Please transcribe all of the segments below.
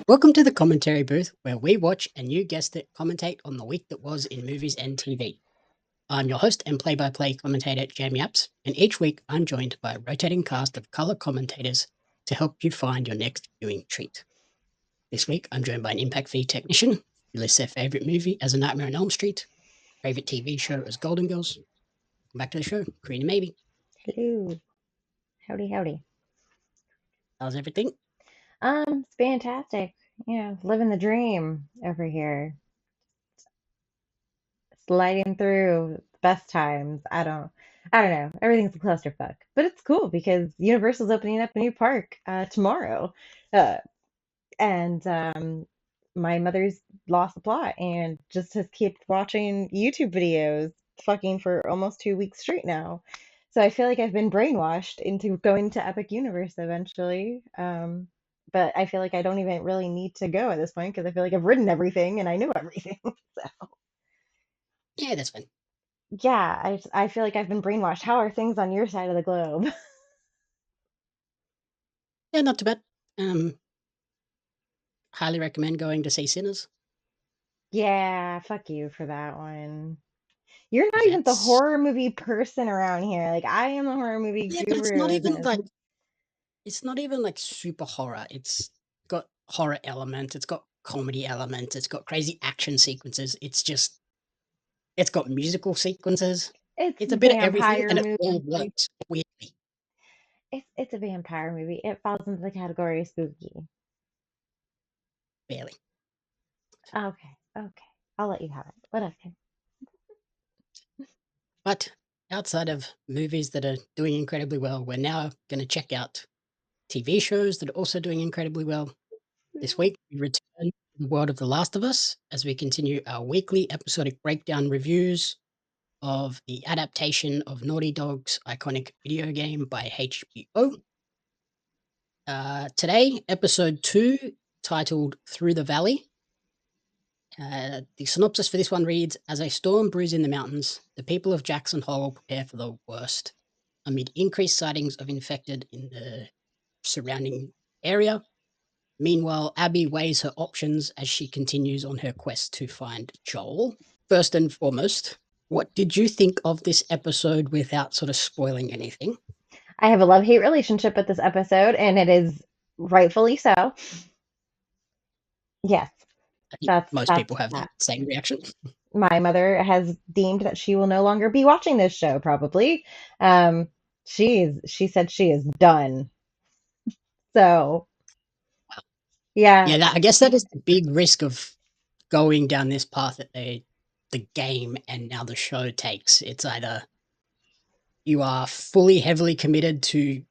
Welcome to the commentary booth, where we watch and you guessed it, commentate on the week that was in movies and TV. I'm your host and play-by-play commentator, Jamie Apps, and each week I'm joined by a rotating cast of colour commentators to help you find your next viewing treat. This week I'm joined by an impact fee technician who lists their favourite movie as A Nightmare on Elm Street, favourite TV show as Golden Girls. Welcome back to the show, Corrina Mabey. Hello. Howdy, howdy. How's everything? It's fantastic. Living the dream over here. Sliding through the best times. I don't know. Everything's a clusterfuck. But it's cool because Universal's opening up a new park tomorrow. Uh, and my mother's lost the plot and just has kept watching YouTube videos fucking for almost 2 weeks straight now. So I feel like I've been brainwashed into going to Epic Universe eventually. But I feel like I don't even really need to go at this point because I feel like I've ridden everything and I knew everything. So Yeah, that's fine. yeah, I feel like I've been brainwashed. How are things on your side of the globe? Yeah, not too bad. Highly recommend going to see Sinners. Yeah, fuck you for that one. You're not even the That's horror movie person around here. Like I am the horror movie yeah, but guru of this. it's not even like super horror. It's got horror element, it's got comedy element, it's got crazy action sequences. It's got musical sequences. It's It's a a bit of everything vampire and it all movie. works weirdly. It's a vampire movie. It falls into the category of spooky. Barely. Okay, okay. I'll let you have it. Whatever. But outside of movies that are doing incredibly well, we're now gonna check out TV shows that are also doing incredibly well. This week we return to the world of The Last of Us as we continue our weekly episodic breakdown reviews of the adaptation of Naughty Dog's iconic video game by HBO. Today, episode 2, titled Through the Valley. The synopsis for this one reads: As a storm brews in the mountains, the people of Jackson Hole prepare for the worst. Amid increased sightings of infected in the surrounding area. Meanwhile, Abby weighs her options as she continues on her quest to find Joel. First and foremost, what did you think of this episode without sort of spoiling anything? I have a love-hate relationship with this episode, and it is rightfully so. Yes, I think that's most that's people have that. that same reaction. My mother has deemed that she will no longer be watching this show, probably. Um, she said she is done. So yeah, Yeah, I guess that is the big risk of going down this path that the game and now the show takes. It's either you are fully heavily committed to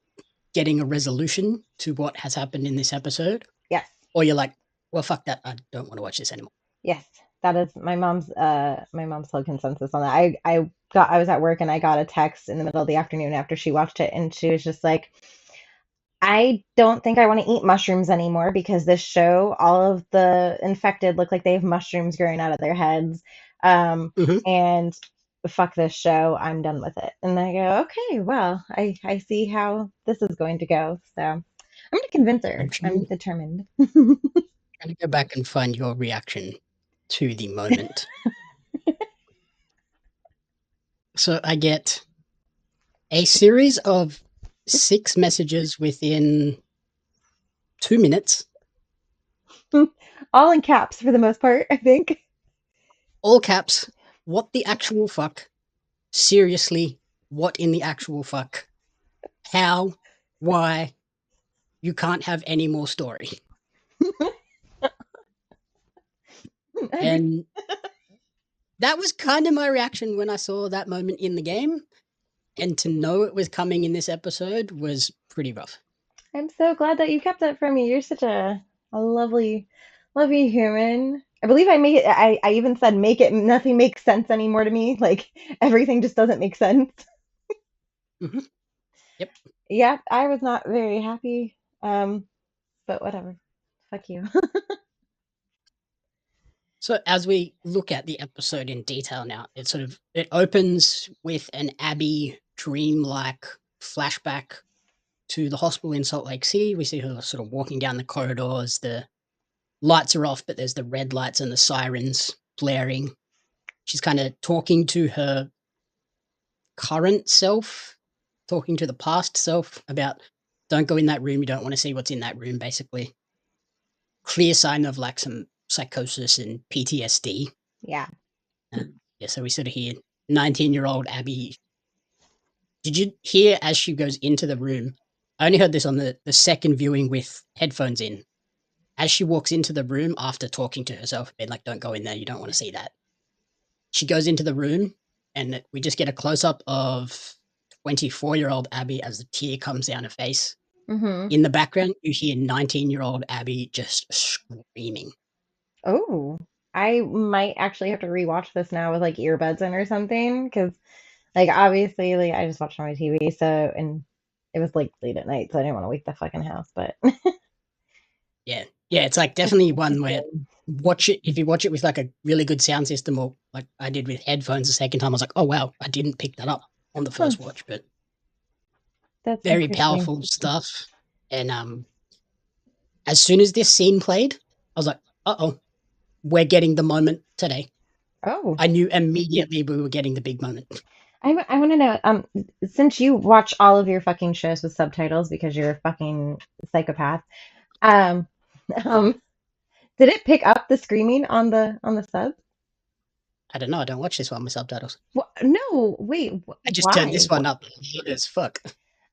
getting a resolution to what has happened in this episode, yes. or you're like, well, fuck that, I don't want to watch this anymore. Yes, that is my mom's whole consensus on that. I was at work and I got a text in the middle of the afternoon after she watched it and she was just like, I don't think I want to eat mushrooms anymore because this show, all of the infected look like they have mushrooms growing out of their heads. Mhm. And fuck this show, I'm done with it. And I go, okay, well, I see how this is going to go. So I'm gonna convince I'm her. I'm trying determined. to go back and find your reaction to the moment. So I get a series of 6 messages within 2 minutes, All in caps for the most part, I think. all caps. What the actual fuck? Seriously, what in the actual fuck? How? Why? You can't have any more story. Every And that was kind of my reaction when I saw that moment in the game. And to know it was coming in this episode was pretty rough. I'm so glad that you kept that from me. You're such a lovely, lovely human. I believe I make it. I even said make it. Nothing makes sense anymore to me. Like everything just doesn't make sense. Hmm. Yep. Yeah, I was not very happy. But whatever. Fuck you. So as we look at the episode in detail now, it opens with an Abby dreamlike flashback to the hospital in Salt Lake City. We see her sort of walking down the corridors. The lights are off, but there's the red lights and the sirens blaring. She's kind of talking to her current self, talking to the past self about don't go in that room. You don't want to see what's in that room, basically. Clear sign of like some psychosis and PTSD. Yeah. Yeah, so we sort of hear 19-year-old Abby. Did you hear as she goes into the room? I only heard this on the second viewing with headphones in. As she walks into the room after talking to herself, being like, don't go in there, you don't want to see that. She goes into the room and we just get a close-up of 24-year-old Abby as the tear comes down her face. Mm-hmm. In the background, you hear 19-year-old Abby just screaming. Oh, I might actually have to rewatch this now with like earbuds in or something because like obviously like I just watched on my TV so and it was like late at night so I didn't want to wake the fucking house but Yeah. Yeah, it's like definitely one where watch it if you watch it with like a really good sound system or like I did with headphones the second time, I was like, oh wow, I didn't pick that up on the Huh, first watch, but that's very interesting. powerful stuff. And as soon as this scene played, I was like, uh-oh, we're getting the moment today. Oh, I knew immediately we were getting the big moment. I want to know since you watch all of your fucking shows with subtitles because you're a fucking psychopath um um did it pick up the screaming on the subs? I don't know, I don't watch this one with subtitles. What? No, wait, I just turned why? this one up as fuck.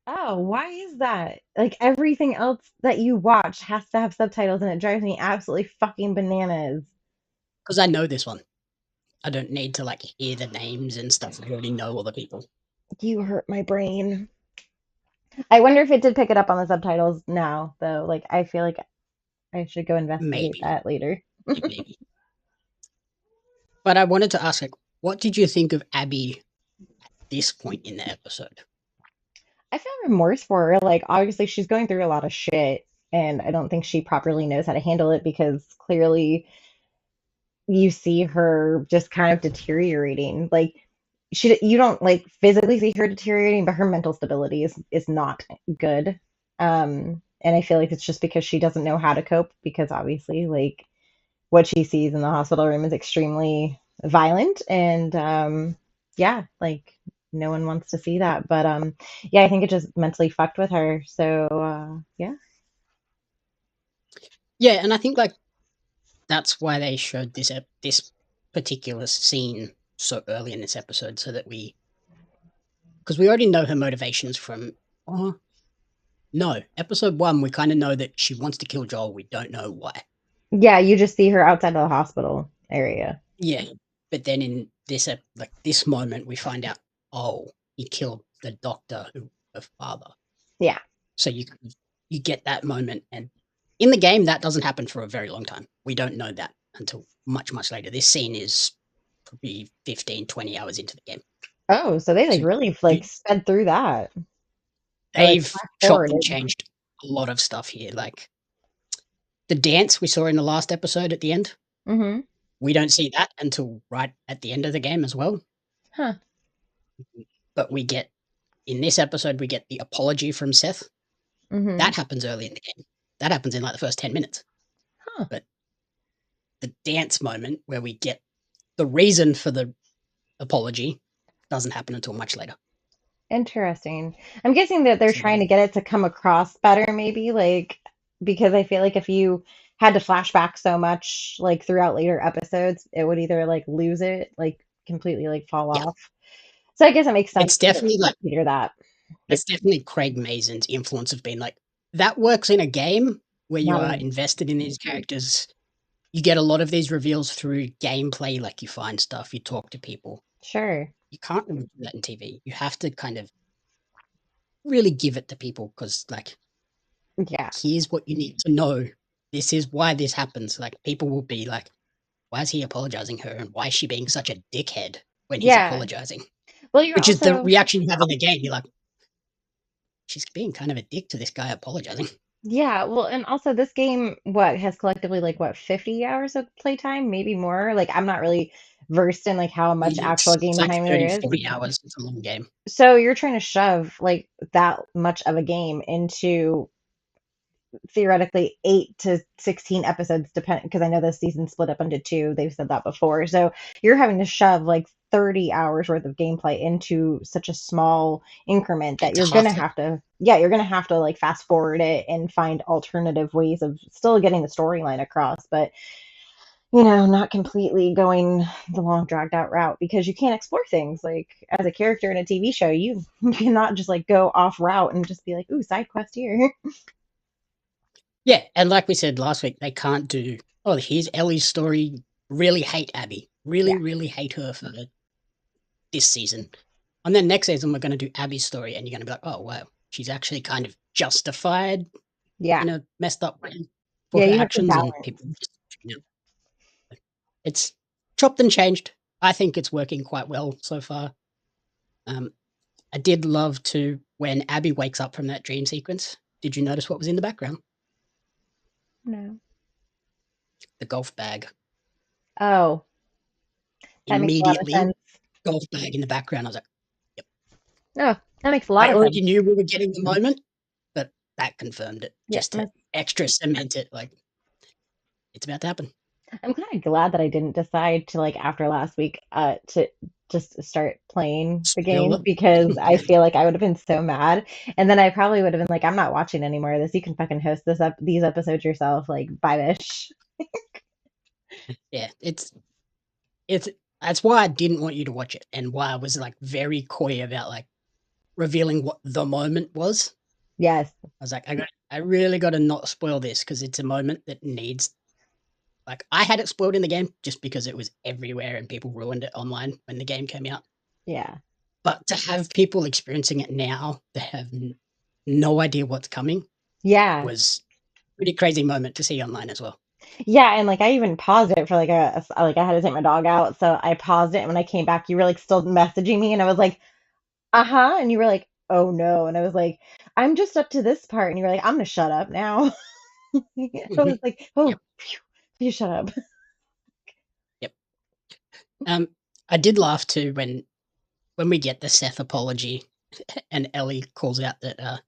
Oh, why is that? Like everything else that you watch has to have subtitles and it drives me absolutely fucking bananas. Because I know this one. I don't need to like hear the names and stuff. I already know all the people. You hurt my brain. I wonder if it did pick it up on the subtitles now, though. Like, I feel like I should go investigate Maybe. that later. Maybe. But I wanted to ask, like, what did you think of Abby at this point in the episode? I feel remorse for her. Like, obviously, she's going through a lot of shit, and I don't think she properly knows how to handle it because clearly you see her just kind of deteriorating. Like, you don't like physically see her deteriorating, but her mental stability is not good. And I feel like it's just because she doesn't know how to cope because obviously, like, what she sees in the hospital room is extremely violent and yeah, like no one wants to see that. But yeah, I think it just mentally fucked with her. So yeah. Yeah, and I think like that's why they showed this particular scene so early in this episode, so that because we already know her motivations from. Oh no, episode 1 we kind of know that she wants to kill Joel. We don't know why. Yeah, you just see her outside of the hospital area. Yeah, but then in this like this moment, we find out, oh, he killed the doctor who her father. Yeah. So you get that moment, and in the game that doesn't happen for a very long time. We don't know that until much later. This scene is probably 15, 20 hours into the game. Oh, so they like So really you, like sped through that. Or like they've fast chopped and forwarded. changed a lot of stuff here. Like the dance we saw in the last episode at the end, Mm-hmm. we don't see that until right at the end of the game as well. Huh. But we get in this episode, we get the apology from Seth. Mm-hmm. That happens early in the game. That happens in like the first 10 minutes. Huh. But the dance moment where we get the reason for the apology doesn't happen until much later. Interesting. I'm guessing that they're So trying to get it to come across better, maybe, like because I feel like if you had to flashback so much like throughout later episodes, it would either like lose it, like completely like fall yeah, off. So I guess it makes sense it's to definitely like hear that. it's definitely Craig Mazin's influence of being like that works in a game where you Not are in invested in these characters. You get a lot of these reveals through gameplay, like you find stuff, you talk to people. sure. You can't really do that in TV. You have to kind of really give it to people because, like, Yeah. here's what you need to know. This is why this happens. Like, people will be like, why is he apologizing her? And why is she being such a dickhead when he's Yeah. apologizing? Well, you're Which is the also reaction you have in the game. You're like, she's being kind of a dick to this guy apologizing. yeah, well, and also this game, what has collectively like what 50 hours of playtime, maybe more. Like I'm not really versed in like how much actual It's game like time there 30, is. 40 hours. It's a long game. So you're trying to shove like that much of a game into theoretically 8 to 16 episodes, depend, because I know this season split up into two. They've said that before. So you're having to shove like 30 hours worth of gameplay into such a small increment that It's you're gonna half the have to, yeah, you're gonna have to like fast forward it and find alternative ways of still getting the storyline across, but not completely going the long dragged out route, because you can't explore things like as a character in a TV show. You cannot just like go off route and just be like, ooh, side quest here. Yeah, and like we said last week, they can't do, oh, here's Ellie's story. Really hate Abby. Really, Yeah. really hate her for this season. And then next season, we're going to do Abby's story, and you're going to be like, oh, wow, she's actually kind of justified Yeah. in a messed up way for Yeah, her you have to actions, and balance. people just, it's chopped and changed. I think it's working quite well so far. Um, I did love to when Abby wakes up from that dream sequence. Did you notice what was in the background? No. The golf bag. Oh, that makes a lot of Immediately, sense. golf bag in the background. I was like, yep. No, that makes a lot I of sense. already knew we were getting the moment, but that confirmed it Yeah, just to extra cement it. Like, it's about to happen. I'm kind of glad that I didn't decide to like after last week to just start playing the Spoil game, because I it. feel like I would have been so mad, and then I probably would have been like, I'm not watching any more of this. You can fucking host these episodes yourself. Like, bye, bish. Yeah, it's that's why I didn't want you to watch it, and why I was like very coy about like revealing what the moment was. Yes. I was like, I really got to not spoil this because it's a moment that needs. Like, I had it spoiled in the game just because it was everywhere and people ruined it online when the game came out. Yeah. But to have people experiencing it now that have no idea what's coming Yeah. was a pretty crazy moment to see online as well. Yeah, and like I even paused it for like like I had to take my dog out, so I paused it, and when I came back, you were like still messaging me, and I was like, uh-huh, and you were like, oh no, and I was like, I'm just up to this part, and you were like, I'm gonna shut up now. I was like, oh, Yep, phew, you shut up. yep. I did laugh too when we get the Seth apology and Ellie calls out that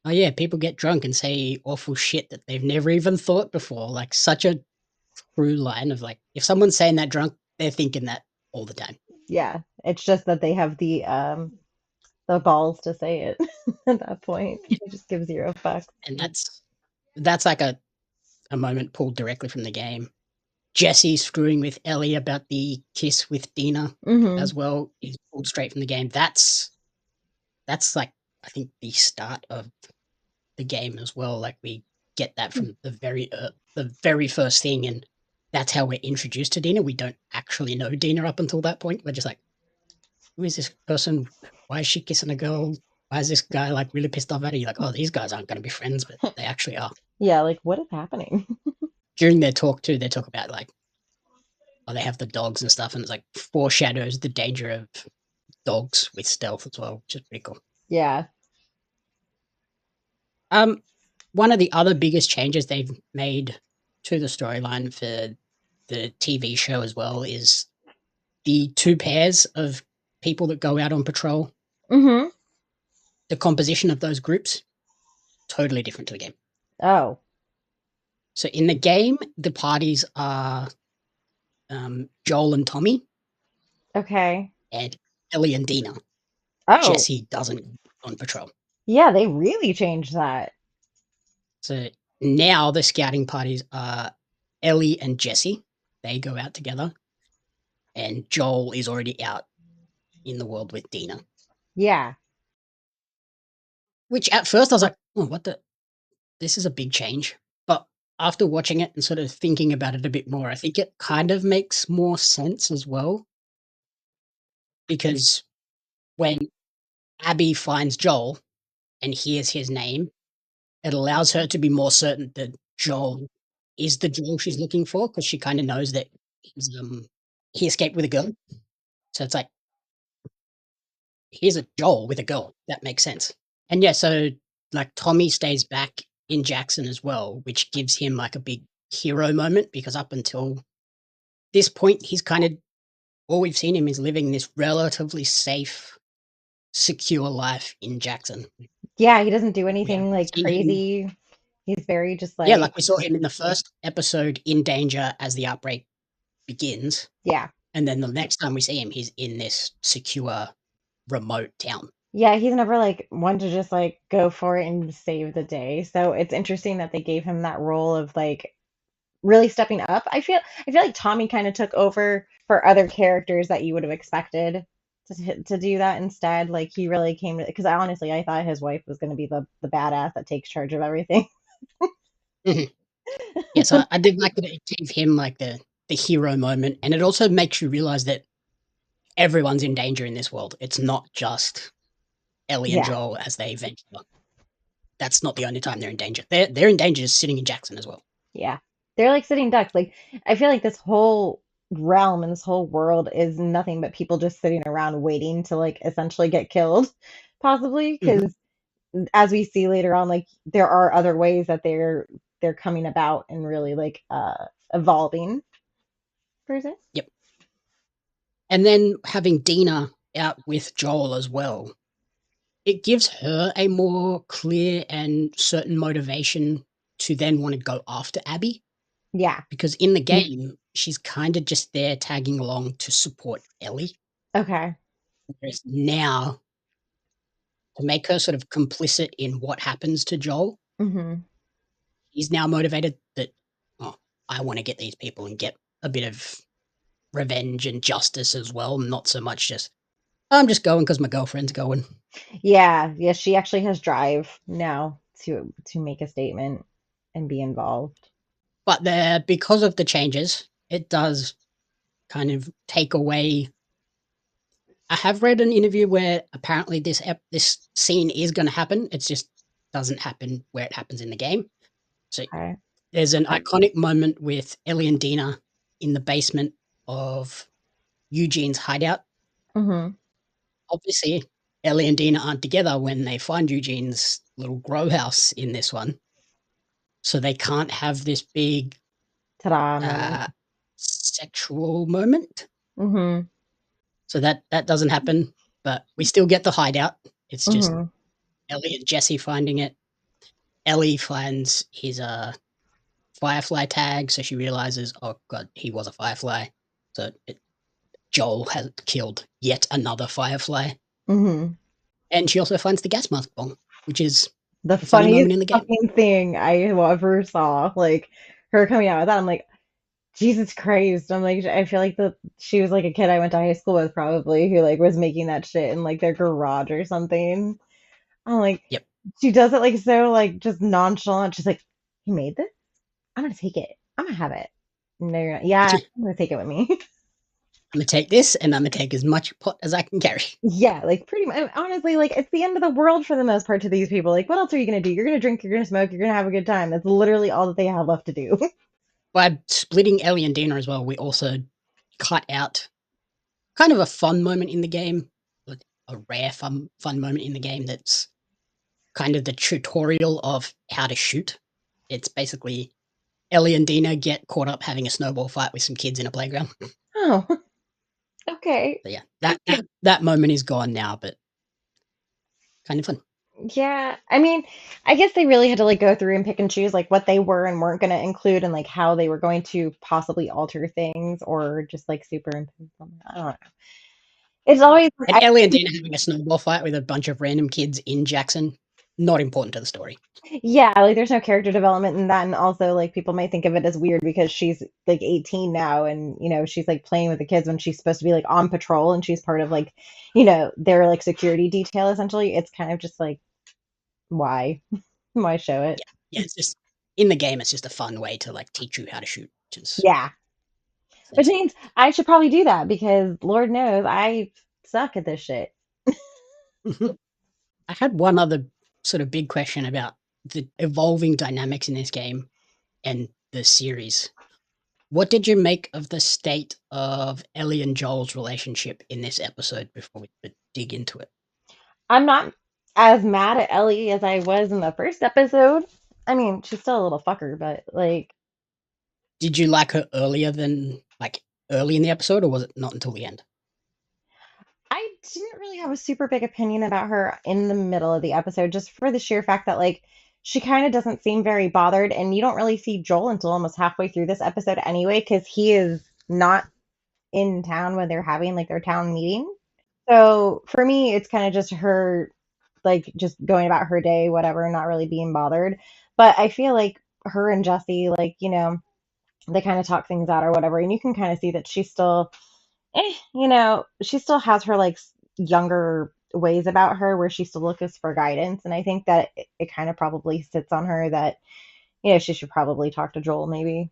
oh yeah, people get drunk and say awful shit that they've never even thought before. Like, such a true line of like, if someone's saying that drunk, they're thinking that all the time. Yeah, it's just that they have the balls to say it at that point. They just give zero fucks. And that's like a moment pulled directly from the game. Jesse screwing with Ellie about the kiss with Dina Mm-hmm. as well is pulled straight from the game. That's like, I think, the start of the game as well. Like, we get that from the very first thing, and that's how we're introduced to Dina. We don't actually know Dina up until that point. We're just like, who is this person? Why is she kissing a girl? Why is this guy like really pissed off at her? You're like, oh, these guys aren't going to be friends, but they actually are. Yeah, like what is happening? During their talk too, they talk about like, oh, they have the dogs and stuff, and it's like foreshadows the danger of dogs with stealth as well, which is pretty cool. Yeah. Um, one of the other biggest changes they've made to the storyline for the TV show as well is the two pairs of people that go out on patrol. Mm-hmm. The composition of those groups totally different to the game. Oh. So in the game, the parties are Joel and Tommy, Okay. and Ellie and Dina. Oh. Jesse doesn't go on patrol. Yeah, they really changed that. So now the scouting parties are Ellie and Jesse. They go out together, and Joel is already out in the world with Dina. Yeah. Which at first I was like, oh, what the? This is a big change. But after watching it and sort of thinking about it a bit more, I think it kind of makes more sense as well. Because when Abby finds Joel and hears his name, it allows her to be more certain that Joel is the Joel she's looking for, because she kind of knows that he escaped with a girl. So it's like, here's a Joel with a girl. That makes sense. And yeah, so like Tommy stays back in Jackson as well, which gives him like a big hero moment, because up until this point, he's kind of, all we've seen him is living this relatively safe, secure life in Jackson. Yeah, he doesn't do We anything haven't like seen him. crazy. He's very just Yeah, like, like we saw him in the first episode in danger as the outbreak begins, yeah. and then the next time we see him, he's in this secure, remote town. Yeah, he's never like one to just like go for it and save the day. So it's interesting that they gave him that role of like really stepping up. I feel like Tommy kind of took over for other characters that you would have expected to do that instead. Like he really came to, because I honestly I thought his wife was going to be the badass that takes charge of everything. Mhm. Yeah, so I did like that it gave him like the hero moment, and it also makes you realize that everyone's in danger in this world. It's not just Ellie and Yeah, Joel as they venture. That's not the only time they're in danger. They're in danger just sitting in Jackson as well. yeah. They're like sitting ducks. Like I feel like this whole realm and this whole world is nothing but people just sitting around waiting to like essentially get killed, possibly Mhm. because as we see later on, like there are other ways that they're coming about and really like evolving per se. Yep. And then having Dina out with Joel as well, it gives her a more clear and certain motivation to then want to go after Abby, Yeah. because in the game, she's kind of just there tagging along to support Ellie. Okay. Whereas now, to make her sort of complicit in what happens to Joel, Hmm. he's now motivated that, oh, I want to get these people and get a bit of revenge and justice as well, not so much just, I'm just going because my girlfriend's going. Yeah. Yeah. She actually has drive now to make a statement and be involved. But because of the changes, it does kind of take away. I have read an interview where apparently this scene is going to happen. It just doesn't happen where it happens in the game. So Okay. there's an iconic moment with Ellie and Dina in the basement of Eugene's hideout. Hmm. Obviously, Ellie and Dina aren't together when they find Eugene's little grow house in this one. So they can't have this big Ta-da moment. uh, sexual moment. Hmm. So that doesn't happen, but we still get the hideout. It's just Hmm. Ellie and Jesse finding it. Ellie finds his firefly tag, so she realizes, oh god, he was a firefly. So Joel has killed yet another firefly, Hmm. and she also finds the gas mask bomb, which is The a funny funniest moment in the game. fucking thing I ever saw, like her coming out with that. I'm like, Jesus Christ. I'm like, I feel like she was like a kid I went to high school with probably who like was making that shit in like their garage or something. I'm like, Yep. she does it like so like just nonchalant. She's like, "You made this? I'm gonna take it. I'm gonna have it." No, you're not. Yeah, I'm gonna take it with me. I'm gonna take this, and I'm gonna take as much pot as I can carry. Yeah, like pretty much. Honestly, like it's the end of the world for the most part to these people. Like, what else are you gonna do? You're gonna drink, you're gonna smoke, you're gonna have a good time. That's literally all that they have left to do. By splitting Ellie and Dina as well, we also cut out kind of a fun moment in the game, like a rare fun moment in the game that's kind of the tutorial of how to shoot. It's basically Ellie and Dina get caught up having a snowball fight with some kids in a playground. Oh, okay. So yeah, that moment is gone now, but kind of fun. Yeah, I mean, I guess they really had to like go through and pick and choose like what they were and weren't going to include and like how they were going to possibly alter things or just like superimpose them. I don't know. It's always And Ellie and Dina having a snowball fight with a bunch of random kids in Jackson, not important to the story. yeah, like there's no character development in that, and also like people might think of it as weird because she's like 18 now, and she's like playing with the kids when she's supposed to be like on patrol and she's part of like their like security detail essentially. It's kind of just like why why show it? Yeah, it's just in the game. It's just a fun way to like teach you how to shoot. Which is Yeah. Which nice. means I should probably do that because Lord knows I suck at this shit. Mhm. I had one other sort of big question about the evolving dynamics in this game and the series. What did you make of the state of Ellie and Joel's relationship in this episode before we could dig into it? I'm not as mad at Ellie as I was in the first episode. I mean, she's still a little fucker, but like Did you like her earlier than like early in the episode, or was it not until the end? I didn't really have a super big opinion about her in the middle of the episode, just for the sheer fact that like she kind of doesn't seem very bothered, and you don't really see Joel until almost halfway through this episode anyway, because he is not in town when they're having like their town meeting. So for me, it's kind of just her like just going about her day, whatever, not really being bothered. But I feel like her and Jesse, like, they kind of talk things out or whatever, and you can kind of see that she's still, she still has her like younger ways about her where she still looks for guidance. And I think that it kind of probably sits on her that, she should probably talk to Joel maybe.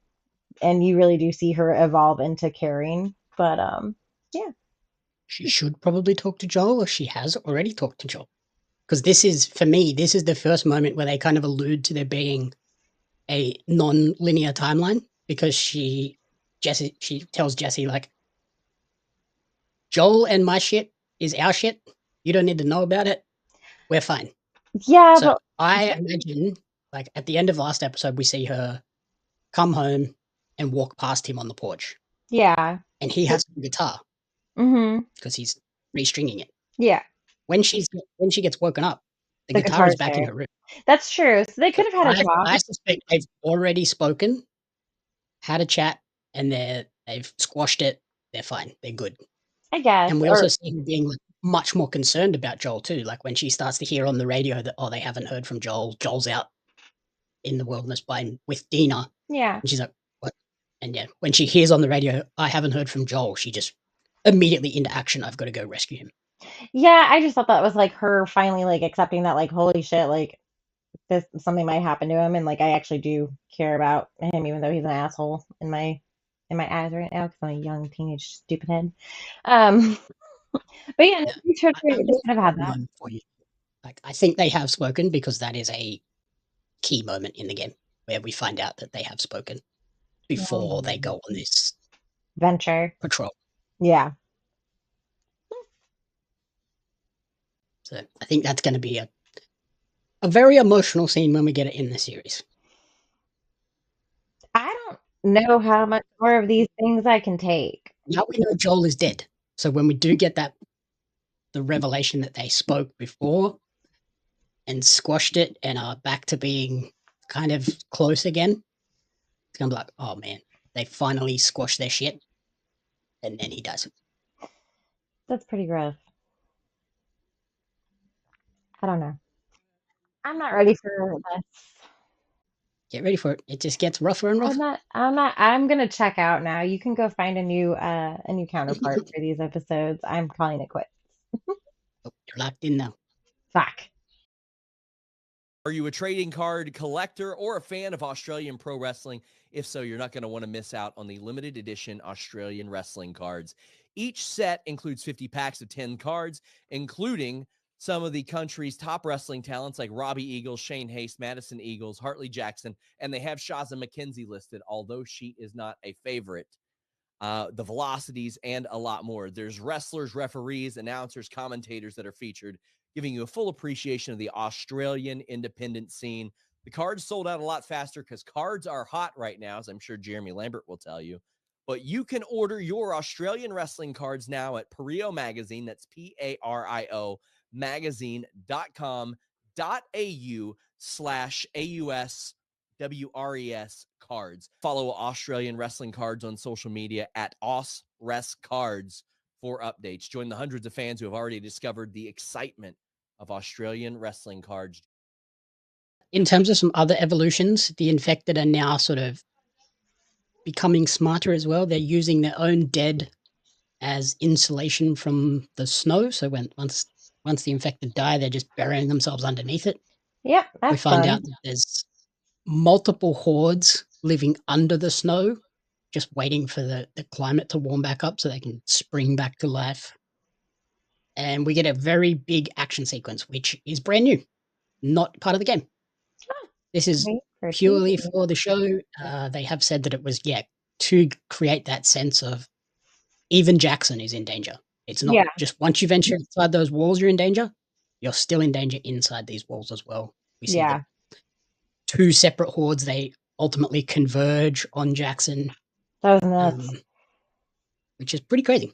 And you really do see her evolve into caring. But yeah. She should probably talk to Joel, or she has already talked to Joel. Because this is, for me, this is the first moment where they kind of allude to there being a non-linear timeline, because she tells Jesse, like, Joel and my shit is our shit. You don't need to know about it. We're fine. Yeah, So but I imagine, like, at the end of last episode, we see her come home and walk past him on the porch. yeah. And he has a guitar Mm-hmm. because he's restringing it. Yeah. When she gets woken up, the The guitar is guitar's back in there. her room. That's true. So they So could have had a I talk, suspect they've already spoken, had a chat, and they've squashed it. They're fine. They're good. I guess. And we also Or see her being, like, much more concerned about Joel too. Like when she starts to hear on the radio that, oh, they haven't heard from Joel. Joel's out in the wilderness with Dina, yeah. and she's like, what? And yeah, when she hears on the radio, I haven't heard from Joel, she just immediately into action. I've got to go rescue him. Yeah, I just thought that was like her finally like accepting that like holy shit, like this something might happen to him, and like I actually do care about him even though he's an asshole in my eyes right now because I'm a young teenage stupid head. Um but yeah, no, Yeah, they I've could have got had a that. moment for you. Like I think they have spoken because that is a key moment in the game where we find out that they have spoken before they Oh, go on this venture. patrol. Yeah. So I think that's going to be a very emotional scene when we get it in the series. I don't know how much more of these things I can take. Now we know Joel is dead. So when we do get the revelation that they spoke before and squashed it and are back to being kind of close again, it's going to be like, oh man, they finally squashed their shit. And then he does. That's pretty gross. I don't know. I'm not ready for this. Get ready for it. It just gets rougher and rougher. I'm gonna check out now. You can go find a new counterpart for these episodes. I'm calling it quits. Oh, you're locked in now. Fuck. Are you a trading card collector or a fan of Australian pro wrestling? If so, you're not going to want to miss out on the limited edition Australian wrestling cards. Each set includes 50 packs of 10 cards, including some of the country's top wrestling talents like Robbie Eagles, Shane Haste, Madison Eagles, Hartley Jackson, and they have Shaza McKenzie listed, although she is not a favorite. The velocities, and a lot more. There's wrestlers, referees, announcers, commentators that are featured, giving you a full appreciation of the Australian independent scene. The cards sold out a lot faster because cards are hot right now, as I'm sure Jeremy Lambert will tell you. But you can order your Australian wrestling cards now at Pario Magazine. That's PARIO magazine.com.au/AUS WRES cards. Follow Australian Wrestling Cards on social media at AusResCards for updates. Join the hundreds of fans who have already discovered the excitement of Australian wrestling cards. In terms of some other evolutions, the infected are now sort of becoming smarter as well. They're using their own dead as insulation from the snow. So once the infected die, they're just burying themselves underneath it. Yep, We that's find fun. out that there's multiple hordes living under the snow, just waiting for the climate to warm back up so they can spring back to life. And we get a very big action sequence, which is brand new, not part of the game. This is Wait for purely TV. for the show. They have said that it was, to create that sense of even Jackson is in danger. It's not Yeah, just once you venture inside those walls, you're in danger. You're still in danger inside these walls as well. We see that yeah. two separate hordes, they ultimately converge on Jackson, That was nuts. which is pretty crazy.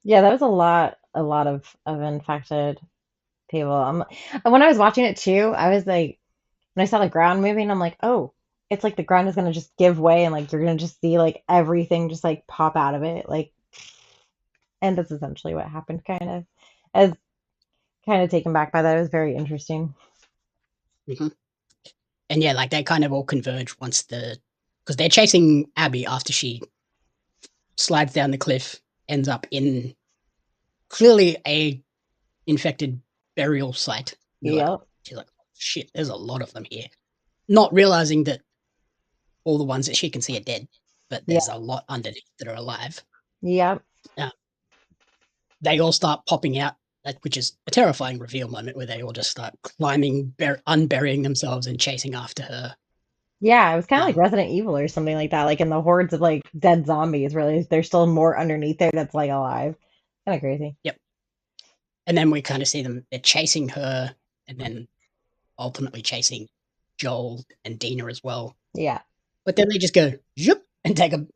Yeah, that was a lot of infected people. When I was watching it too, I was like, when I saw the ground moving, I'm like, oh, it's like the ground is gonna just give way and like you're gonna just see like everything just like pop out of it. Like, and that's essentially what happened, kind of. As kind of taken back by that. It was very interesting. hmm And yeah, like they kind of all converge once because they're chasing Abby after she slides down the cliff, ends up in clearly a infected burial site. Yep. She's like, oh, shit, there's a lot of them here. Not realizing that all the ones that she can see are dead, but Yeah. there's a lot underneath that are alive. Yep. They all start popping out, which is a terrifying reveal moment where they all just start climbing, unburying themselves and chasing after her. Yeah, it was kind of like Resident Evil or something like that, like in the hordes of like dead zombies, really. There's still more underneath there that's like alive. Kind of crazy. Yep. And then we kind of see them, they're chasing her and then ultimately chasing Joel and Dina as well. Yeah. But then they just go zoop and take a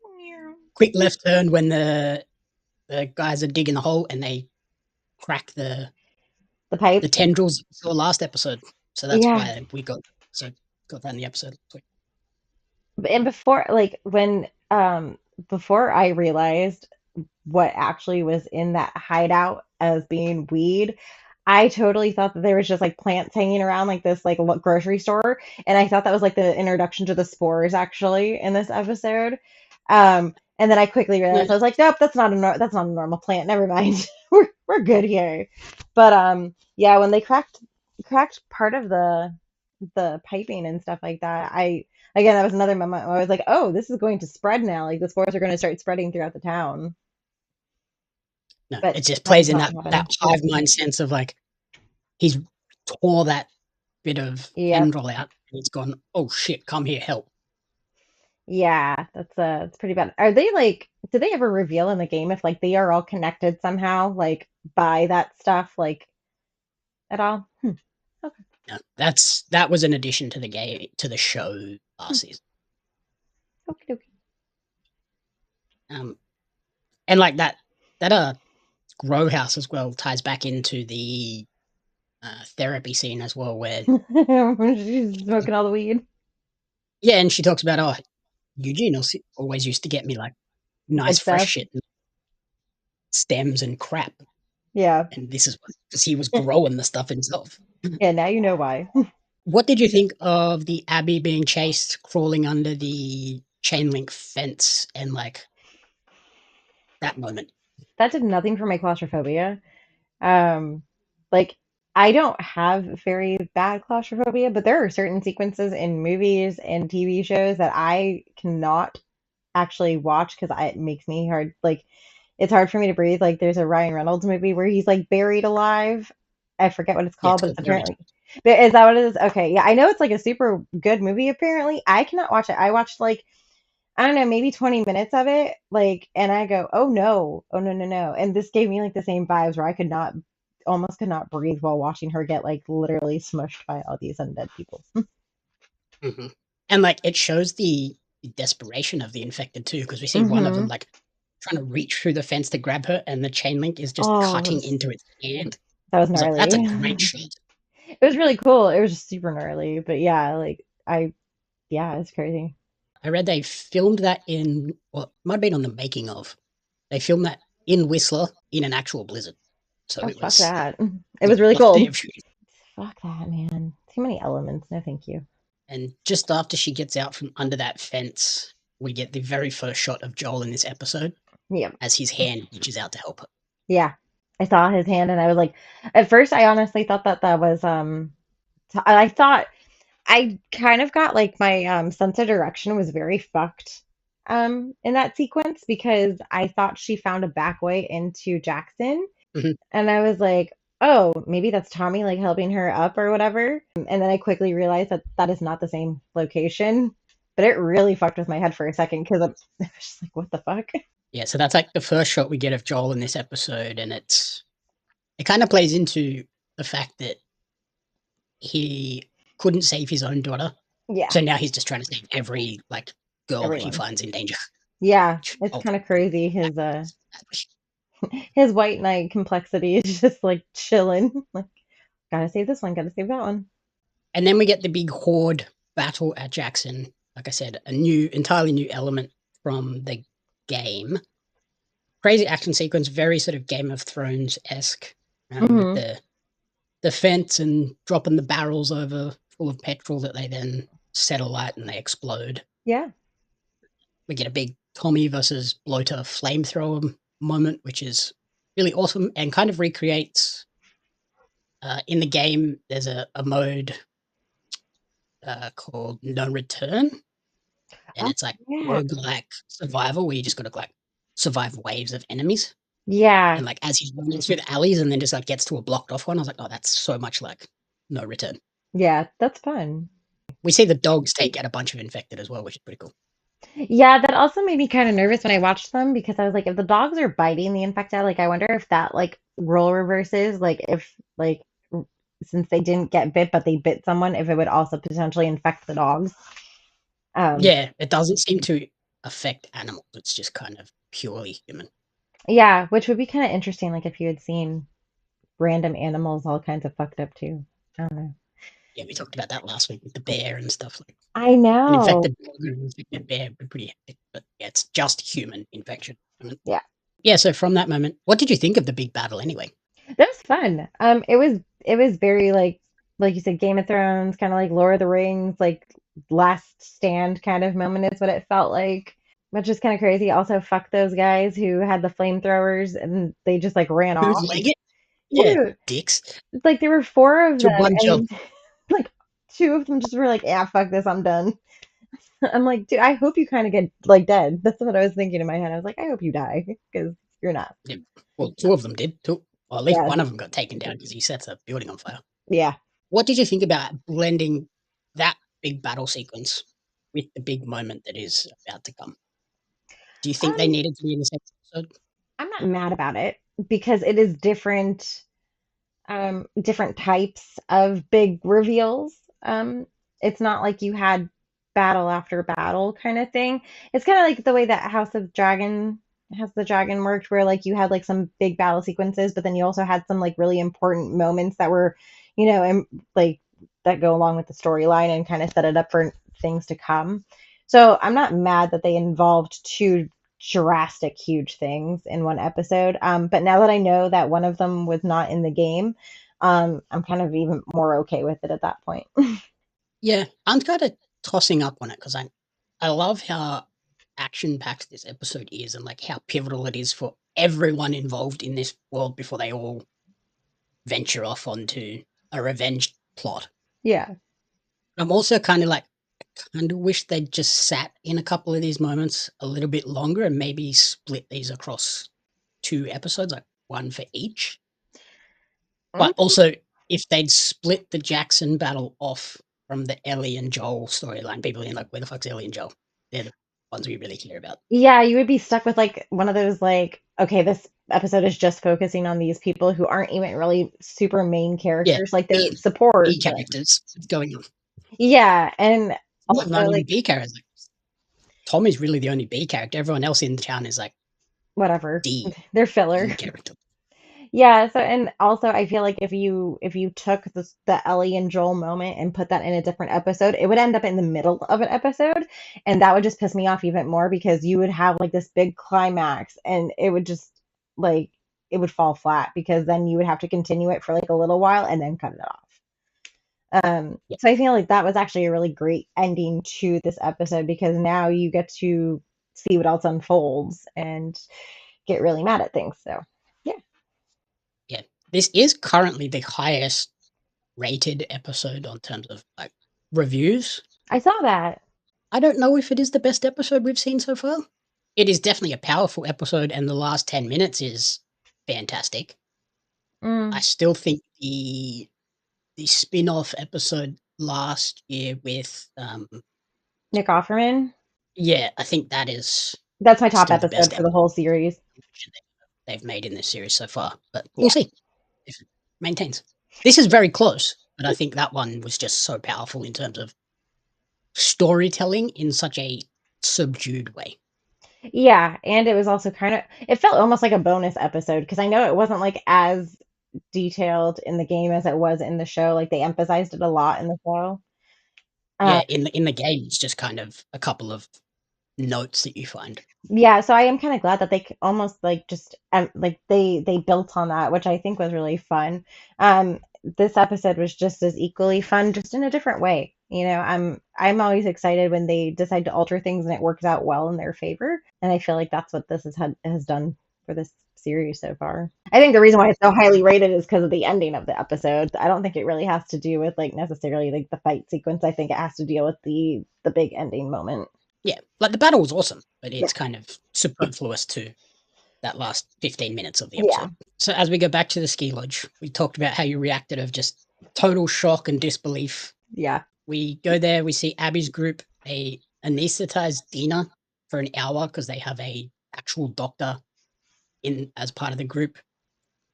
quick left turn when the guys are digging the hole and they crack the pipe. the tendrils we saw last episode. So that's Yeah. why we got that in the episode. And before, like when before I realized what actually was in that hideout as being weed, I totally thought that there was just like plants hanging around like this like grocery store, and I thought that was like the introduction to the spores actually in this episode. And then I quickly realized, I was like, nope, that's not a normal plant. Never mind, we're good here. But yeah, when they cracked part of the piping and stuff like that, again, that was another moment where I was like, oh, this is going to spread now. Like the spores are going to start spreading throughout the town. No, But it just that plays did in not that happen. hive mind sense of like he's tore that bit of Yep. tendril out and it's gone, oh shit, come here, help. Yeah, that's pretty bad. Are they like, do they ever reveal in the game if like they are all connected somehow, like by that stuff, like at all? Okay. No, that was an addition to the game, to the show last season. Okie dokie. And like that grow house as well ties back into the therapy scene as well, where She's smoking all the weed. yeah, and she talks about, oh, Eugene always used to get me like nice Good fresh stuff. shit, stems and crap, Yeah. and this is because he was growing the stuff himself. Yeah, now you know why. What did you think of the Abby being chased, crawling under the chain link fence, and like that moment? That did nothing for my claustrophobia. Um, like I don't have very bad claustrophobia, but there are certain sequences in movies and TV shows that I cannot actually watch because it makes me hard. Like it's hard for me to breathe. Like there's a Ryan Reynolds movie where he's like buried alive. I forget what it's Yeah, called, it's but called it's Buried. apparently. But is that what it is? Okay, yeah, I know it's like a super good movie. Apparently, I cannot watch it. I watched like I don't know, maybe 20 minutes of it, like, and I go, oh no, oh no, no, no. And this gave me like the same vibes where I almost could not breathe while watching her get like literally smushed by all these undead people. Mm-hmm. And like it shows the desperation of the infected too, because we see one of them Mm-hmm. like trying to reach through the fence to grab her, and the chain link is just Oh, cutting into its hand. that was I was like, that's gnarly. a great shot. It was really cool. It was just super gnarly, but yeah, yeah, it's crazy. I read they filmed that in, well, it might have been on the making of. They filmed that in Whistler in an actual blizzard. So Oh, it fuck was that. It a was really lot cool. of shooting. Fuck that, man. Too many elements. No, thank you. And just after she gets out from under that fence, we get the very first shot of Joel in this episode Yeah. as his hand reaches out to help her. Yeah. I saw his hand and I was like, at first I honestly thought that was I thought I kind of got like my sense of direction was very fucked in that sequence because I thought she found a back way into Jackson. Mhm. And I was like, oh, maybe that's Tommy like helping her up or whatever. And then I quickly realized that that is not the same location. But it really fucked with my head for a second because I was just like, what the fuck? Yeah, so that's like the first shot we get of Joel in this episode, and it kind of plays into the fact that he couldn't save his own daughter. Yeah. So now he's just trying to save every like girl that he Everyone. finds in danger. Yeah, it's kind of crazy. His white knight complexity is just like chilling. Like, gotta save this one, gotta save that one. And then we get the big horde battle at Jackson. Like I said, entirely new element from the game. Crazy action sequence, very sort of Game of Thrones-esque, with the fence and dropping the barrels over full of petrol that they then set alight and they explode. Yeah. We get a big Tommy versus Bloater flamethrower moment, which is really awesome and kind of recreates in the game. There's a mode called No Return, and it's like Yeah. roguelike survival where you just got to like survive waves of enemies. Yeah. And like as he's running through the alleys and then just like gets to a blocked off one, I was like, oh, that's so much like No Return. Yeah. That's fun. We see the dogs take out a bunch of infected as well, which is pretty cool. Yeah, that also made me kind of nervous when I watched them because I was like, if the dogs are biting the infected, like I wonder if that like role reverses, like if like since they didn't get bit but they bit someone, if it would also potentially infect the dogs. Yeah, it doesn't seem to affect animals. It's just kind of purely human. Yeah, which would be kind of interesting, like if you had seen random animals all kinds of fucked up too. I don't know. Yeah, we talked about that last week with the bear and stuff. Like I an know. infected dog and an infected bear would be pretty hectic, but yeah, it's just human infection. Yeah. Yeah, so from that moment, what did you think of the big battle anyway? That was fun. It was very like you said, Game of Thrones, kind of like Lord of the Rings, like last stand kind of moment is what it felt like. Which is kind of crazy. Also, fuck those guys who had the flamethrowers and they just like ran off. Bootleg it? Yeah, Dude, dicks. like there were four of To them, one job. and like two of them just were like, "Yeah, fuck this, I'm done." I'm like, dude, I hope you kind of get like dead. That's what I was thinking in my head. I was like, I hope you die because you're not. Yeah. Well, two of them did. Two. Well, at least Yeah, one of them got taken down because he sets a building on fire. yeah. What did you think about blending that big battle sequence with the big moment that is about to come? Do you think they Um, needed to be in the same episode? I'm not mad about it because it is different types of big reveals. It's not like you had battle after battle kind of thing. It's kind of like the way that House of the Dragon worked, where like you had like some big battle sequences, but then you also had some like really important moments that were, and like that go along with the storyline and kind of set it up for things to come. So I'm not mad that they involved two drastic huge things in one episode. But now that I know that one of them was not in the game, I'm kind of even more okay with it at that point. Yeah, I'm kind of tossing up on it because I love how action packed this episode is and like how pivotal it is for everyone involved in this world before they all venture off onto a revenge plot. Yeah. I'm also kind of like, kind of wish they'd just sat in a couple of these moments a little bit longer and maybe split these across 2 episodes, like one for each. But also, if they'd split the Jackson battle off from the Ellie and Joel storyline, people are like, where the fuck's Ellie and Joel? They're the ones we really care about. Yeah, you would be stuck with like one of those like, okay, this episode is just focusing on these people who aren't even really super main Yeah, characters. Like they're B, support, B but characters. What's going on? yeah, and Well, not also even like B characters. Like, Tom is really the only B character. Everyone else in the town is like whatever. D They're filler. character. Yeah, so and also I feel like if you took the Ellie and Joel moment and put that in a different episode, it would end up in the middle of an episode, and that would just piss me off even more because you would have like this big climax and it would just like it would fall flat because then you would have to continue it for like a little while and then cut it off. Yeah, So I feel like that was actually a really great ending to this episode because now you get to see what else unfolds and get really mad at things. So yeah. yeah. This is currently the highest rated episode on terms of like reviews. I saw that. I don't know if it is the best episode we've seen so far. It is definitely a powerful episode, and the last 10 minutes is fantastic. I Mm. still think the spin-off episode last year with Nick Offerman. yeah, I think that is That's my top still the best episode for the episode whole series. they've made in this series so far. But we'll Yeah. see if it maintains. This is very close, but I think that one was just so powerful in terms of storytelling in such a subdued way. Yeah, and it was also kind of it felt almost like a bonus episode because I know it wasn't like as detailed in the game as it was in the show. Like they emphasized it a lot in the show. Yeah, in the game, it's just kind of a couple of notes that you find. Yeah, so I am kind of glad that they almost like just like they built on that, which I think was really fun. This episode was just as equally fun, just in a different way. I'm always excited when they decide to alter things and it works out well in their favor, and I feel like that's what this has done for this series so far. I think the reason why it's so highly rated is because of the ending of the episode. I don't think it really has to do with like necessarily like the fight sequence. I think it has to deal with the big ending moment. Yeah, like the battle was awesome, but it's kind of superfluous to that last 15 minutes of the episode. Yeah. So as we go back to the ski lodge, we talked about how you reacted of just total shock and disbelief. Yeah. We go there, we see Abby's group, they anesthetize Dina for an hour because they have a actual doctor in as part of the group.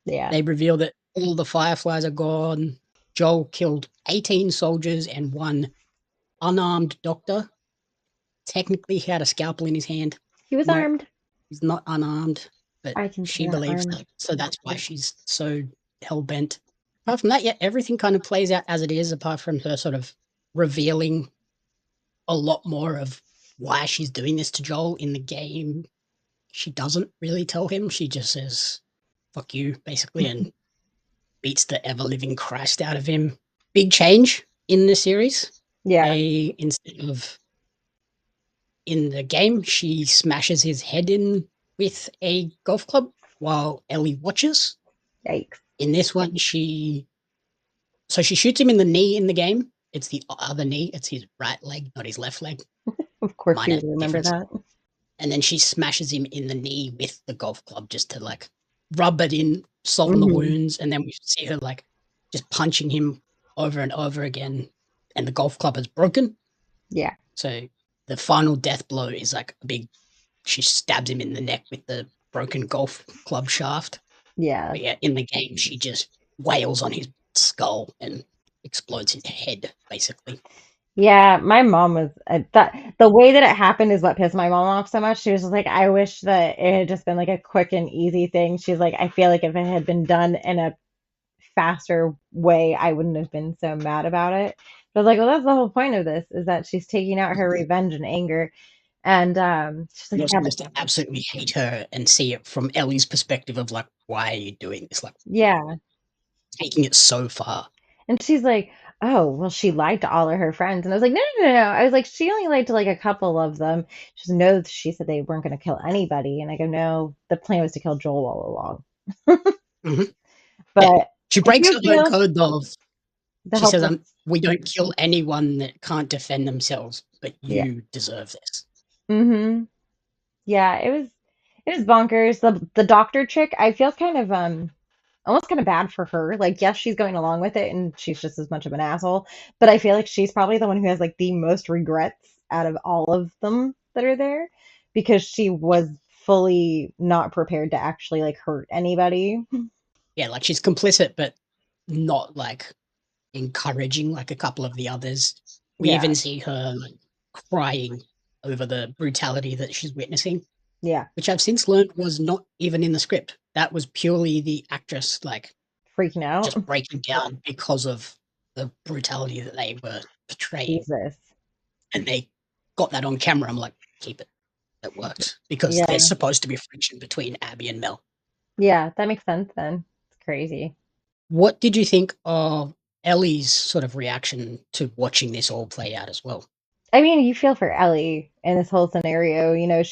Yeah. They reveal that all the fireflies are gone. Joel killed 18 soldiers and one unarmed doctor. Technically, he had a scalpel in his hand. He was armed. He's not unarmed, but I can she see believes armed. that. So that's why she's so hell-bent. Apart from that, yeah, everything kind of plays out as it is, apart from her sort of revealing a lot more of why she's doing this to Joel in the game. She doesn't really tell him. She just says, fuck you, basically, and beats the ever-living Christ out of him. Big change in the series. Yeah. Instead of in the game, she smashes his head in with a golf club while Ellie watches. Yikes. In this one, she shoots him in the knee in the game. It's the other knee. It's his right leg, not his left leg. Of course you Minor remember difference. that. And then she smashes him in the knee with the golf club just to like rub it in, soften the wounds. And then we see her like just punching him over and over again. And the golf club is broken. Yeah. So the final death blow is like she stabs him in the neck with the broken golf club shaft. Yeah. But yeah, in the game, she just wails on his skull and explodes his head, basically. Yeah, my mom was the way that it happened is what pissed my mom off so much. She was just like, I wish that it had just been like a quick and easy thing. She's like, I feel like if it had been done in a faster way, I wouldn't have been so mad about it. But I was like, well, that's the whole point of this, is that she's taking out her revenge and anger. And she's like, You're supposed to absolutely hate her and see it from Ellie's perspective of like, why are you doing this? Like, yeah, taking it so far. and she's like, oh, well, she lied to all of her friends. And I was like, no, no, no, no. I was like, she only lied to like a couple of them. She said, no, she said they weren't going to kill anybody. And I go, no, the plan was to kill Joel all along. But she breaks her own code of, she says, helpless. we don't kill anyone that can't defend themselves, but you deserve this. Mm-hmm. Yeah, it was bonkers. The doctor chick, I feel kind of almost kind of bad for her. Like, yes, she's going along with it and she's just as much of an asshole, but I feel like she's probably the one who has like the most regrets out of all of them that are there, because she was fully not prepared to actually like hurt anybody. Yeah, like she's complicit, but not like encouraging like a couple of the others. We even see her like crying over the brutality that she's witnessing. Yeah. Which I've since learned was not even in the script. That was purely the actress like freaking out, just breaking down because of the brutality that they were portraying. Jesus. And they got that on camera. I'm like, keep it. That works. Because there's supposed to be friction between Abby and Mel. Yeah, that makes sense then. It's crazy. What did you think of Ellie's sort of reaction to watching this all play out as well? I mean, you feel for Ellie in this whole scenario. You know,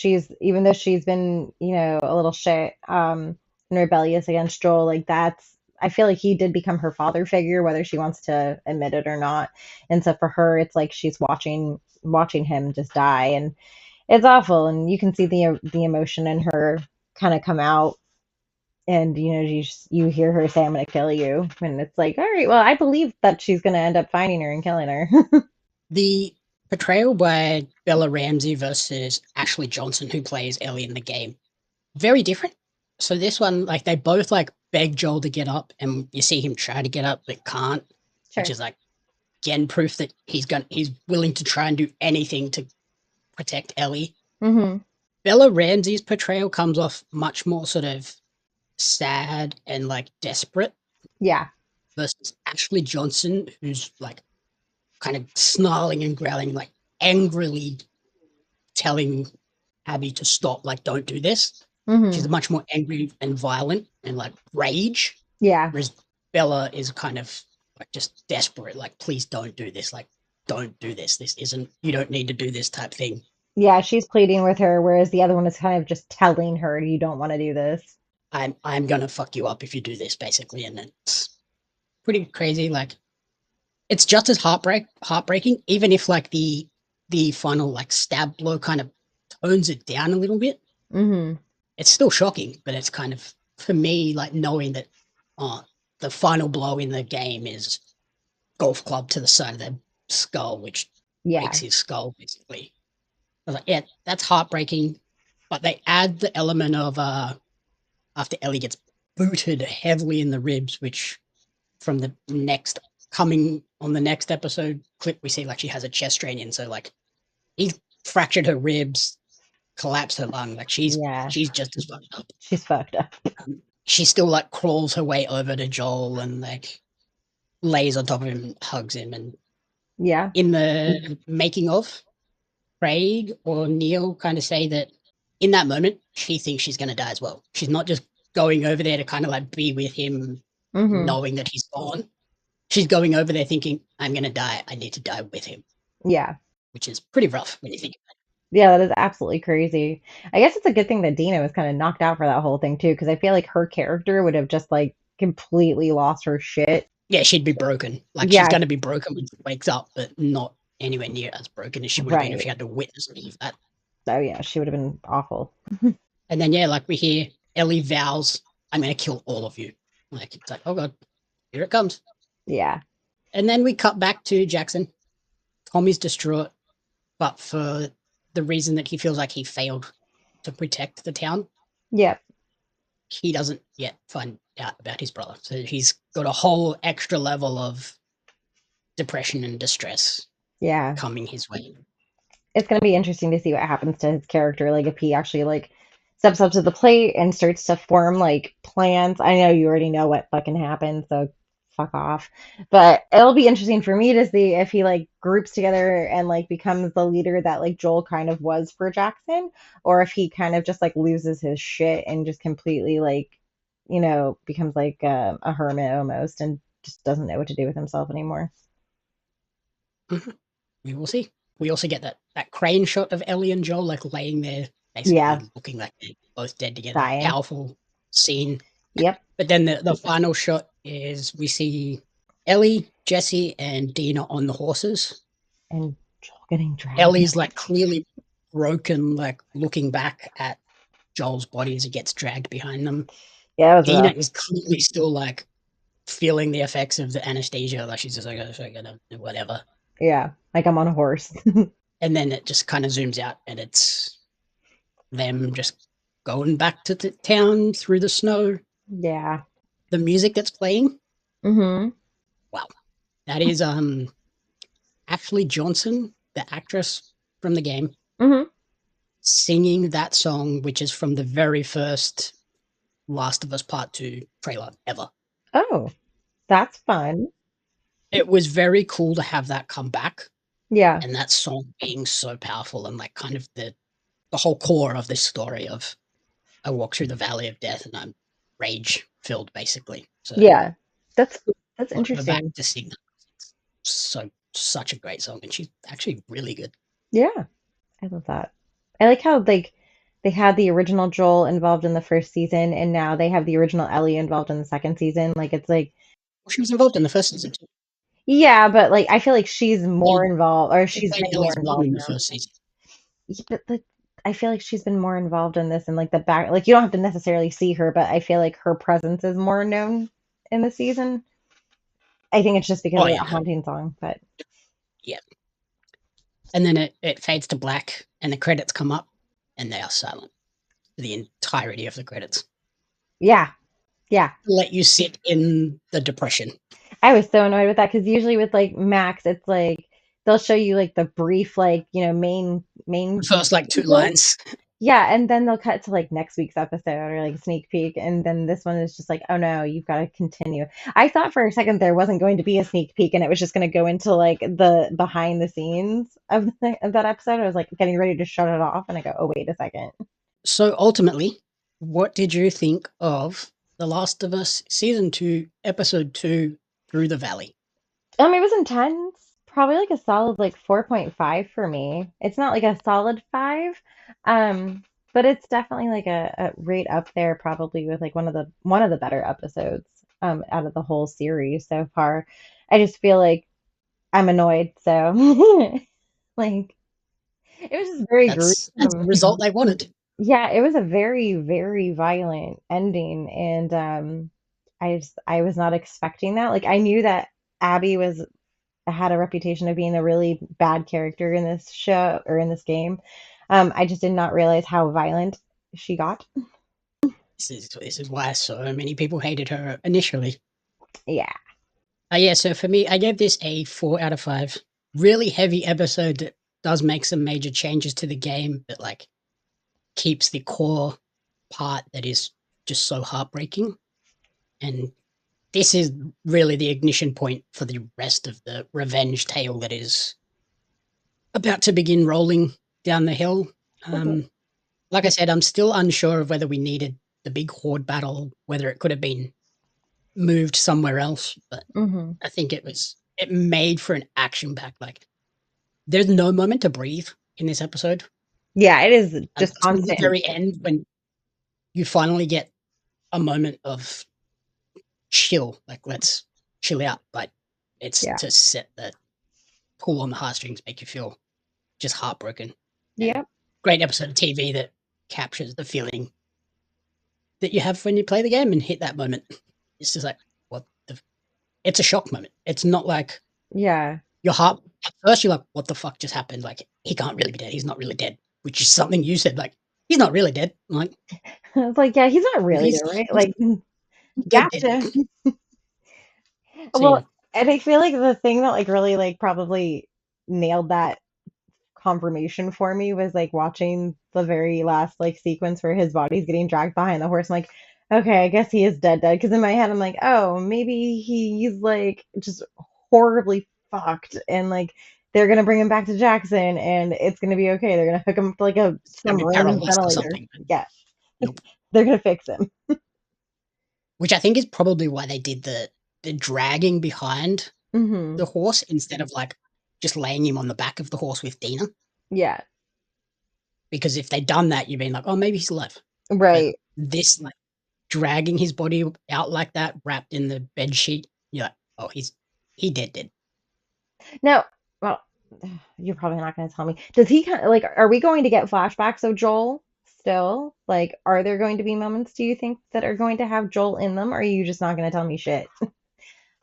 even though she's been, you know, a little shit, and rebellious against Joel, like I feel like he did become her father figure, whether she wants to admit it or not. And so for her, it's like she's watching him just die, and it's awful. And you can see the emotion in her kind of come out. And, you know, you hear her say, I'm going to kill you. And it's like, all right, well, I believe that she's going to end up finding her and killing her. The portrayal by Bella Ramsey versus Ashley Johnson, who plays Ellie in the game, very different. So this one, like, they both, like, beg Joel to get up, and you see him try to get up but can't, which is, like, again, proof that he's willing to try and do anything to protect Ellie. Mm-hmm. Bella Ramsey's portrayal comes off much more sort of sad and like desperate, Yeah. versus Ashley Johnson, who's like kind of snarling and growling, like angrily telling Abby to stop, like, don't do this. She's Mm-hmm. much more angry and violent and like rage. Yeah. Whereas Bella is kind of like just desperate, like, please don't do this. Like, don't do this. This isn't, you don't need to do this type thing. Yeah, she's pleading with her, whereas the other one is kind of just telling her you don't want to do this. I'm gonna fuck you up if you do this, basically. And it's pretty crazy. Like, it's just as heartbreaking, even if like the final like stab blow kind of tones it down a little bit. Mm-hmm. It's still shocking, but it's kind of, for me, like knowing that the final blow in the game is golf club to the side of their skull, which Yeah. breaks his skull basically. I was like, yeah, that's heartbreaking. But they add the element of after Ellie gets booted heavily in the ribs, which from the next coming on the next episode clip we see like she has a chest strain in, so like he fractured her ribs, collapsed her lung, like she's Yeah. just as fucked up. She's fucked up. She still like crawls her way over to Joel and like lays on top of him, hugs him, and Yeah. in the making of, Craig or Neil kind of say that in that moment she thinks she's going to die as well. She's not just going over there to kind of like be with him, Mm-hmm. knowing that he's gone. She's going over there thinking, I'm going to die. I need to die with him, Yeah. which is pretty rough when you think about Yeah, that is absolutely crazy. I guess it's a good thing that Dina was kind of knocked out for that whole thing too, because I feel like her character would have just like completely lost her shit. Yeah, she'd be broken. Like, she's Yeah, going to be broken when she wakes up, but not anywhere near as broken as she would have been if right. she had to witness all of that. Oh yeah, she would have been awful. And then, yeah, like we hear Ellie vows, I'm going to kill all of you. Like, it's like, oh God, here it comes. Yeah. And then we cut back to Jackson. Tommy's distraught, but for the reason that he feels like he failed to protect the town, Yep. he doesn't yet find out about his brother. So he's got a whole extra level of depression and distress Yeah. coming his way. It's gonna be interesting to see what happens to his character, like if he actually like steps up to the plate and starts to form like plans. I know you already know what fucking happened, so fuck off. But it'll be interesting for me to see if he like groups together and like becomes the leader that like Joel kind of was for Jackson, or if he kind of just like loses his shit and just completely like, becomes like a hermit almost and just doesn't know what to do with himself anymore. Mhm. We will see. We also get that crane shot of Ellie and Joel like laying there, basically Yeah, looking like they're both dead together. dying. Powerful scene. Yep. But then the final shot is we see Ellie, Jesse, and Dina on the horses. And Joel getting dragged. Ellie's like clearly broken, like looking back at Joel's body as he gets dragged behind them. Yeah, it was Dina rough. is clearly still like feeling the effects of the anesthesia, like she's just like, whatever. Yeah, like I'm on a horse. And then it just kind of zooms out and it's them just going back to the town through the snow. Yeah. The music that's playing, Mm-hmm. wow. That is Ashley Johnson, the actress from the game, Mm-hmm. singing that song, which is from the very first Last of Us Part 2 trailer ever. Oh, that's fun. It was very cool to have that come back Yeah. and that song being so powerful and like kind of the whole core of this story of I walk through the valley of death and I'm rage filled basically. So Yeah. That's her back interesting. to sing that. So such a great song and she's actually really good. Yeah. I love that. I like how like they had the original Joel involved in the first season and now they have the original Ellie involved in the second season. Like it's like Well, she was involved in the first season too. yeah, but like I feel like she's more involved or She she's played been more Ellie's mom involved in the now. first season. Yeah, but like I feel like she's been more involved in this and like the back like you don't have to necessarily see her, but I feel like her presence is more known in the season. I think it's just because Oh of yeah, that no. haunting song, but Yeah. And then it fades to black and the credits come up and they are silent for the entirety of the credits. yeah, yeah. Let you sit in the depression. I was so annoyed with that because usually with like Max, it's like they'll show you like the brief, like main The first like two sequence. lines. Yeah, and then they'll cut to like next week's episode or like sneak peek, and then this one is just like, oh no, you've got to continue. I thought for a second there wasn't going to be a sneak peek, and it was just going to go into like the behind the scenes of that episode. I was like getting ready to shut it off, and I go, oh wait a second. So ultimately, what did you think of The Last of Us Season 2, Episode 2, Through the Valley? It was intense. Probably like a solid like 4.5 for me. It's not like a solid 5, but it's definitely like a rate up there, probably with like one of the better episodes out of the whole series so far. I just feel like I'm annoyed, so like it was just very That's the gruesome. result they wanted. Yeah, it was a very, very violent ending, and I was not expecting that. Like I knew that Abby was had a reputation of being a really bad character in this show or in this game. I just did not realize how violent she got. This is why so many people hated her initially. Yeah. Yeah, so for me, I gave this a 4 out of 5. Really heavy episode that does make some major changes to the game, but like keeps the core part that is just so heartbreaking. And this is really the ignition point for the rest of the revenge tale that is about to begin rolling down the hill. Like I said, I'm still unsure of whether we needed the big horde battle, whether it could have been moved somewhere else, but Hmm. I think it made for an action pack. Like there's no moment to breathe in this episode Yeah, it is just until the constant. very end when you finally get a moment of chill. Like let's chill out, but it's Yeah. to set the pull on the heartstrings, make you feel just heartbroken. And Yep. great episode of TV that captures the feeling that you have when you play the game and hit that moment. It's just like, what the? It's a shock moment. It's not like Yeah. your heart. At first, you're like, what the fuck just happened? Like, he can't really be dead. He's not really dead, which is something you said. Like, he's not really dead. I'm like, It's like, yeah, he's not really he's, there, right? he's Like, dead, dead. gotcha. So, yeah, Well, and I feel like the thing that like really like probably nailed that confirmation for me was like watching the very last like sequence where his body's getting dragged behind the horse. I'm like, okay, I guess he is dead, dead. Because in my head, I'm like, oh, maybe he's like just horribly fucked, and like they're gonna bring him back to Jackson, and it's gonna be okay. They're gonna hook him up to like it's going some to be random paralyzed or ventilator. something. But Yeah, nope. they're gonna fix him. Which I think is probably why they did the dragging behind Hmm. the horse instead of like just laying him on the back of the horse with Dina. Yeah, Because if they'd done that, you'd been like, oh, maybe he's alive. But right. this, like, dragging his body out like that, wrapped in the bed sheet, you're like, oh, he dead. Now, well, you're probably not going to tell me. Does he kind of like, are we going to get flashbacks of Joel still? Like, are there going to be moments, do you think, that are going to have Joel in them? Or are you just not going to tell me shit? Of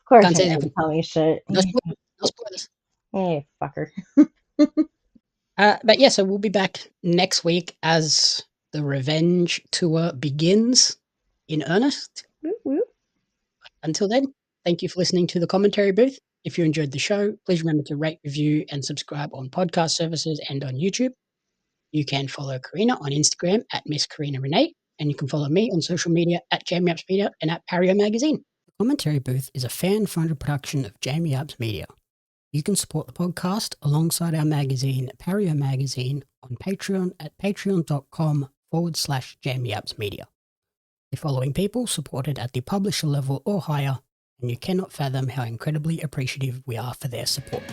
course Can't you're say not going anything. to tell me shit. No spoilers. No spoilers. Hey, fucker. But yeah, so we'll be back next week as the revenge tour begins in earnest. Whoop, whoop. Until then, thank you for listening to the commentary booth. If you enjoyed the show, please remember to rate, review, and subscribe on podcast services and on YouTube. You can follow Corrina on Instagram at Miss Corrina Renee, and you can follow me on social media at Jamie Apps Media and at Pario Magazine. The Commentary Booth is a fan-funded production of Jamie Apps Media. You can support the podcast alongside our magazine, Pario Magazine, on Patreon at patreon.com/Jamie Apps Media. The following people supported at the publisher level or higher, and you cannot fathom how incredibly appreciative we are for their support.